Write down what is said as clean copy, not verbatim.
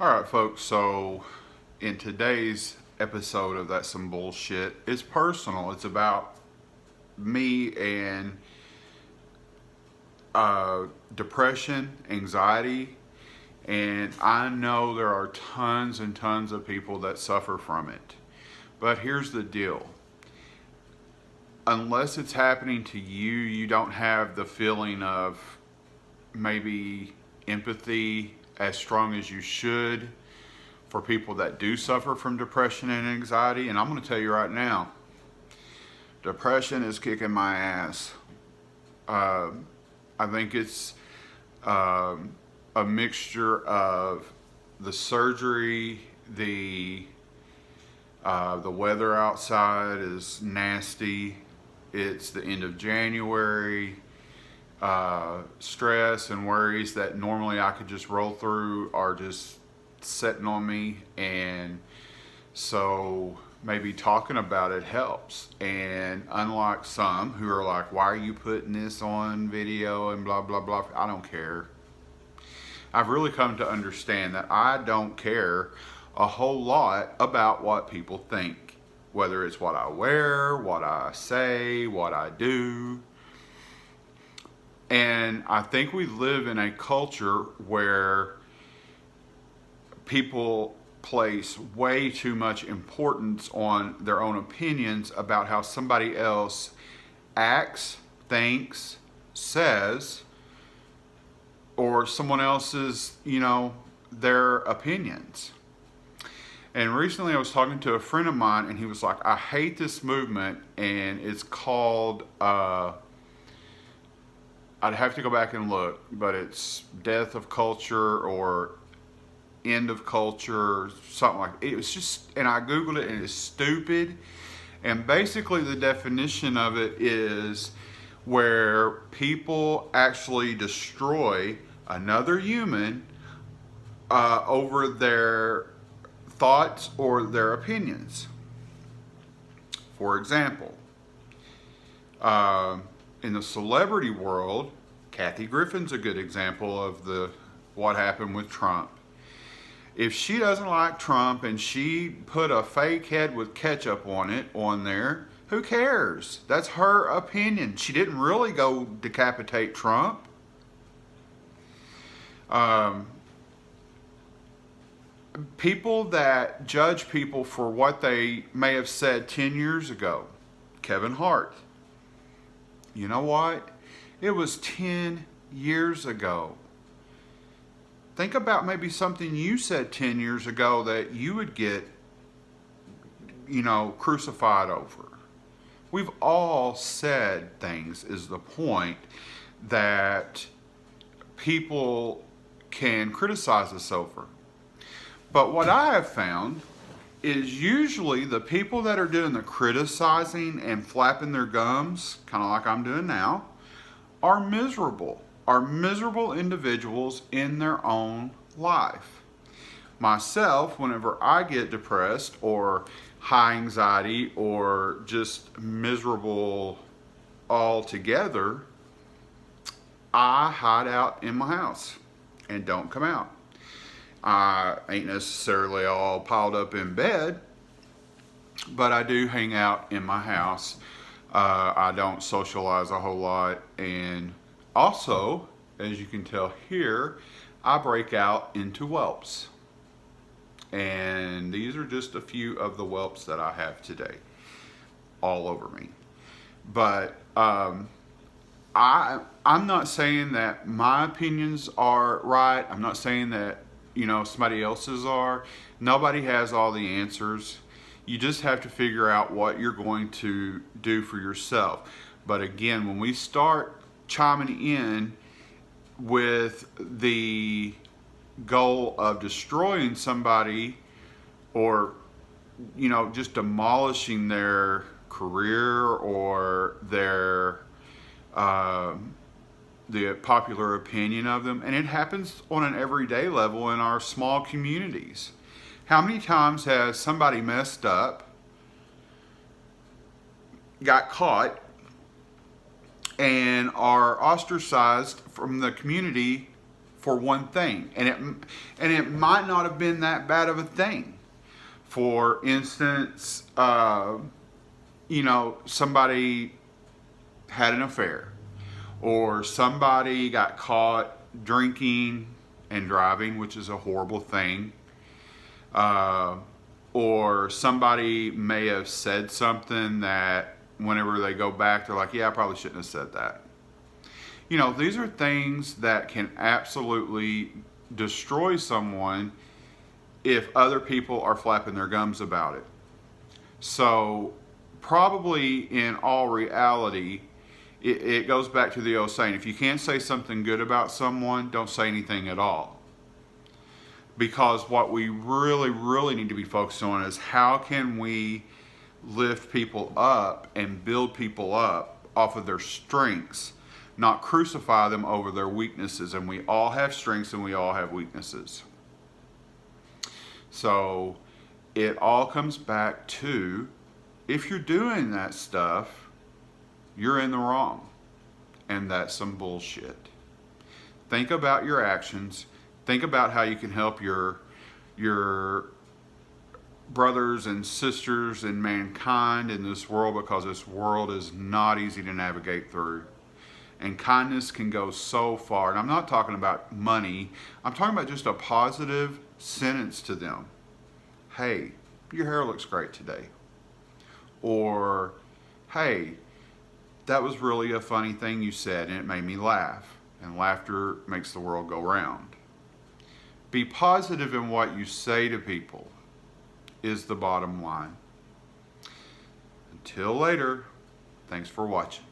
All right, folks. So, in today's episode of That's Some Bullshit, it's personal. It's about me and depression, anxiety, and I know there are tons and tons of people that suffer from it. But here's the deal: unless it's happening to you, you don't have the feeling of maybe empathy as strong as you should for people that do suffer from depression and anxiety. And I'm going to tell you right now, depression is kicking my ass. I think it's a mixture of the surgery, the weather outside is nasty. It's the end of January. Stress and worries that normally I could just roll through are just setting on me, and so maybe talking about it helps. And unlike some who are like, why are you putting this on video and blah blah blah, I don't care. I've really come to understand that I don't care a whole lot about what people think, whether it's what I wear, what I say, what I do. And I think we live in a culture where people place way too much importance on their own opinions about how somebody else acts, thinks, says, or someone else's, their opinions. And recently I was talking to a friend of mine, and he was like, I hate this movement, and it's called, I'd have to go back and look, but it's death of culture or end of culture, something like that. It was just, and I Googled it, and it's stupid. And basically, the definition of it is where people actually destroy another human over their thoughts or their opinions. For example, in the celebrity world, Kathy Griffin's a good example of what happened with Trump. If she doesn't like Trump and she put a fake head with ketchup on there, who cares? That's her opinion. She didn't really go decapitate Trump. Um, People that judge people for what they may have said 10 years ago. Kevin Hart. You know what? It was 10 years ago. Think about maybe something you said 10 years ago that you would get, crucified over. We've all said things, is the point, that people can criticize us over. But what I have found is usually the people that are doing the criticizing and flapping their gums, kind of like I'm doing now, are miserable individuals in their own life. Myself, whenever I get depressed or high anxiety or just miserable altogether, I hide out in my house and don't come out. I ain't necessarily all piled up in bed, but I do hang out in my house. I don't socialize a whole lot. And also, as you can tell here, I break out into whelps. And these are just a few of the whelps that I have today, all over me. But I'm not saying that my opinions are right. I'm not saying that somebody else's are. Nobody has all the answers. You just have to figure out what you're going to do for yourself. But again, when we start chiming in with the goal of destroying somebody or just demolishing their career or their the popular opinion of them, and it happens on an everyday level in our small communities. How many times has somebody messed up, got caught, and are ostracized from the community for one thing, and it might not have been that bad of a thing. For instance, somebody had an affair, or somebody got caught drinking and driving, which is a horrible thing. Or somebody may have said something that whenever they go back, they're like, yeah, I probably shouldn't have said that. These are things that can absolutely destroy someone if other people are flapping their gums about it. So, probably in all reality, it goes back to the old saying, if you can't say something good about someone, don't say anything at all. Because what we really, really need to be focused on is how can we lift people up and build people up off of their strengths, not crucify them over their weaknesses. And we all have strengths and we all have weaknesses. So it all comes back to, if you're doing that stuff, you're in the wrong. And that's some bullshit. Think about your actions. Think about how you can help your brothers and sisters and mankind in this world, because this world is not easy to navigate through. And kindness can go so far. And I'm not talking about money. I'm talking about just a positive sentence to them. Hey, your hair looks great today. Or, hey, that was really a funny thing you said and it made me laugh. And laughter makes the world go round. Be positive in what you say to people is the bottom line. Until later, thanks for watching.